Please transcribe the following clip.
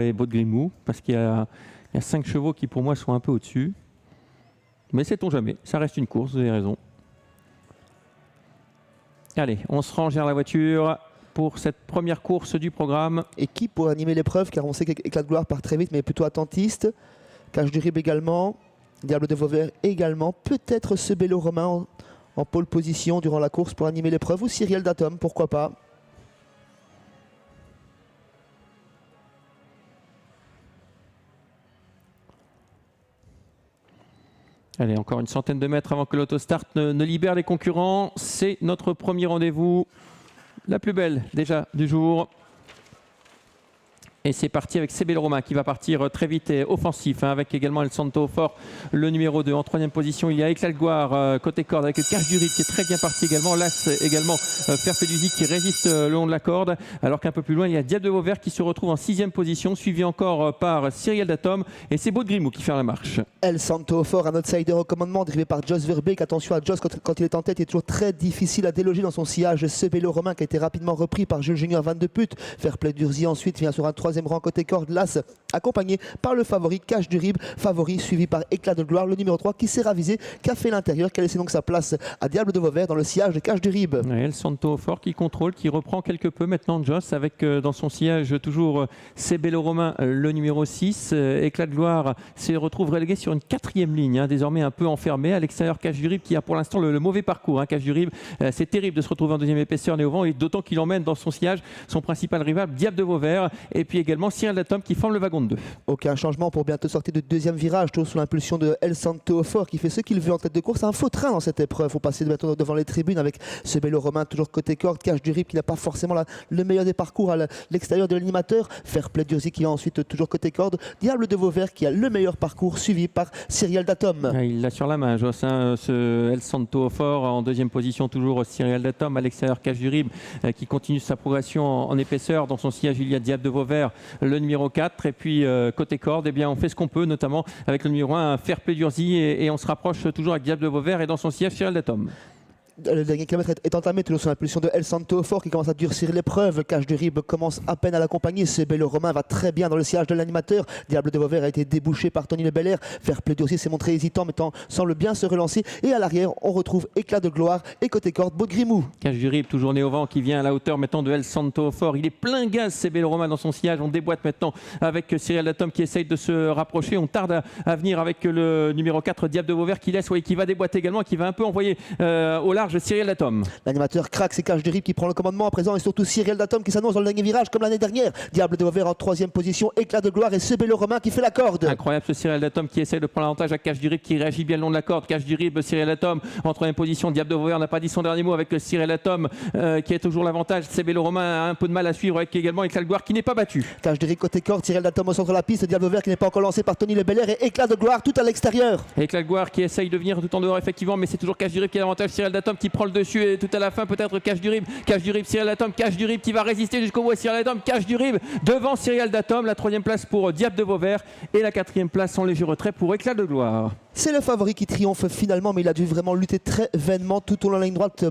Et Baudgrimou, parce qu'il y a 5 chevaux qui pour moi sont un peu au-dessus. Mais sait-on jamais, ça reste une course, vous avez raison. Allez, on se range vers la voiture pour cette première course du programme. Et qui pour animer l'épreuve, car on sait qu'Éclat de gloire part très vite, mais plutôt attentiste. Cache du Rib également, Diable de Vauvert également. Peut-être ce Bello Romain en pole position durant la course pour animer l'épreuve, ou Cyril Datom, pourquoi pas. Allez, encore une centaine de mètres avant que l'autostart ne libère les concurrents. C'est notre premier rendez-vous, la plus belle déjà du jour. Et c'est parti avec Bello Romain qui va partir très vite et offensif, hein, avec également El Santo Fort, le numéro 2. En troisième position, il y a Éclat de gloire côté corde avec Cache du Rib qui est très bien parti également. L'As également, Perpédusie qui résiste le long de la corde. Alors qu'un peu plus loin, il y a Diable de Vauvert qui se retrouve en sixième position, suivi encore par Cyril Datom. Et c'est Baudgrimou qui fait la marche. El Santo Fort, un outsider au commandement, drivé par Jos Verbeek. Attention à Jos quand il est en tête, il est toujours très difficile à déloger dans son sillage. Ce Bello Romain qui a été rapidement repris par Jules Junior 22 putes. Fair Play d'Urzy ensuite vient sur un troisième rang côté corde. L'As accompagné par le favori Cache du Rib, favori suivi par Éclat de gloire, le numéro 3 qui s'est ravisé, qui a fait l'intérieur, qui a laissé donc sa place à Diable de Vauvert dans le sillage de Cache du Rib. El Santo Fort qui contrôle, qui reprend quelque peu maintenant Jos avec dans son sillage toujours Bello Romain, le numéro 6. Éclat de gloire se retrouve relégué sur une quatrième ligne, hein, désormais un peu enfermé. À l'extérieur, Cache du Rib qui a pour l'instant le mauvais parcours. Hein. Cache du Rib, c'est terrible de se retrouver en deuxième épaisseur né au vent, et d'autant qu'il emmène dans son sillage son principal rival, Diable de Vauvert, et puis également Cyril Datom qui forme le wagon de 2. Aucun changement pour bientôt sortir de deuxième virage, toujours sous l'impulsion de El Santo Fort qui fait ce qu'il veut en tête de course. Un faux train dans cette épreuve. Il faut passer bientôt devant les tribunes avec ce Bello Romain toujours côté corde. Cache du Rib qui n'a pas forcément le meilleur des parcours à l'extérieur de l'animateur. Fair Play d'Urzy qui est ensuite toujours côté corde. Diable de Vauvert qui a le meilleur parcours suivi par Cyril Datom. Il l'a sur la main, Jos, hein, ce El Santo Fort en deuxième position, toujours Cyril Datom. À l'extérieur, Cache du Rib qui continue sa progression en épaisseur. Dans son sillage, il y a Diable de Vauvert, le numéro 4. Et puis côté corde, eh bien, on fait ce qu'on peut, notamment avec le numéro 1, Fair Play d'Urzy, et on se rapproche toujours avec Diable de Vauvert et dans son sillage, Cyril Datom. Le dernier kilomètre est entamé toujours sous l'impulsion de El Santo Fort qui commence à durcir l'épreuve. Cache du Rib commence à peine à l'accompagner. Ce Bello Romain va très bien dans le sillage de l'animateur. Diable de Vauvert a été débouché par Tony Le Belair. Fair Play d'Urzy s'est montré hésitant mais semble bien se relancer. Et à l'arrière, on retrouve Éclat de gloire et côté corde, Baudgrimou. Cache du Rib, toujours né au vent, qui vient à la hauteur maintenant de El Santo Fort. Il est plein gaz, c'est Bello Romain dans son sillage. On déboîte maintenant avec Cyril Datom qui essaye de se rapprocher. On tarde à venir avec le numéro 4, Diable de Vauvert, qui laisse, oui, qui va déboîter également, qui va un peu envoyer au large Cyril Datom. L'animateur craque, c'est Cache du Rib qui prend le commandement à présent et surtout Cyril Datom qui s'annonce dans le dernier virage comme l'année dernière. Diable de Vauvert en troisième position, Éclat de gloire et ce Bello Romain qui fait la corde. Incroyable ce Cyril Datom qui essaie de prendre l'avantage à Cache du Rib qui réagit bien le long de la corde. Cache du Rib, Cyril Datom en troisième position. Diable de Vauvert n'a pas dit son dernier mot avec Cyril Datom qui a toujours l'avantage. C'est Bello Romain a un peu de mal à suivre avec également Éclat de gloire qui n'est pas battu. Cache du Rib côté corde, Cyril Datom au centre de la piste, Diable de Vauvert qui n'est pas encore lancé par Tony Le Belair et Éclat de gloire tout à l'extérieur. Éclat de gloire qui essaye de venir tout en dehors effectivement, mais c'est toujours Cache du Rib qui a l'avantage. Cyril Datom qui prend le dessus et tout à la fin peut-être Cache du Rib, Cyril Datom, Cache du Rib qui va résister jusqu'au bout. Cyril Datom, Cache du Rib devant Cyril Datom. La troisième place pour Diable de Vauvert et la quatrième place en léger retrait pour Éclat de gloire. C'est le favori qui triomphe finalement, mais il a dû vraiment lutter très vainement tout au long de la ligne droite.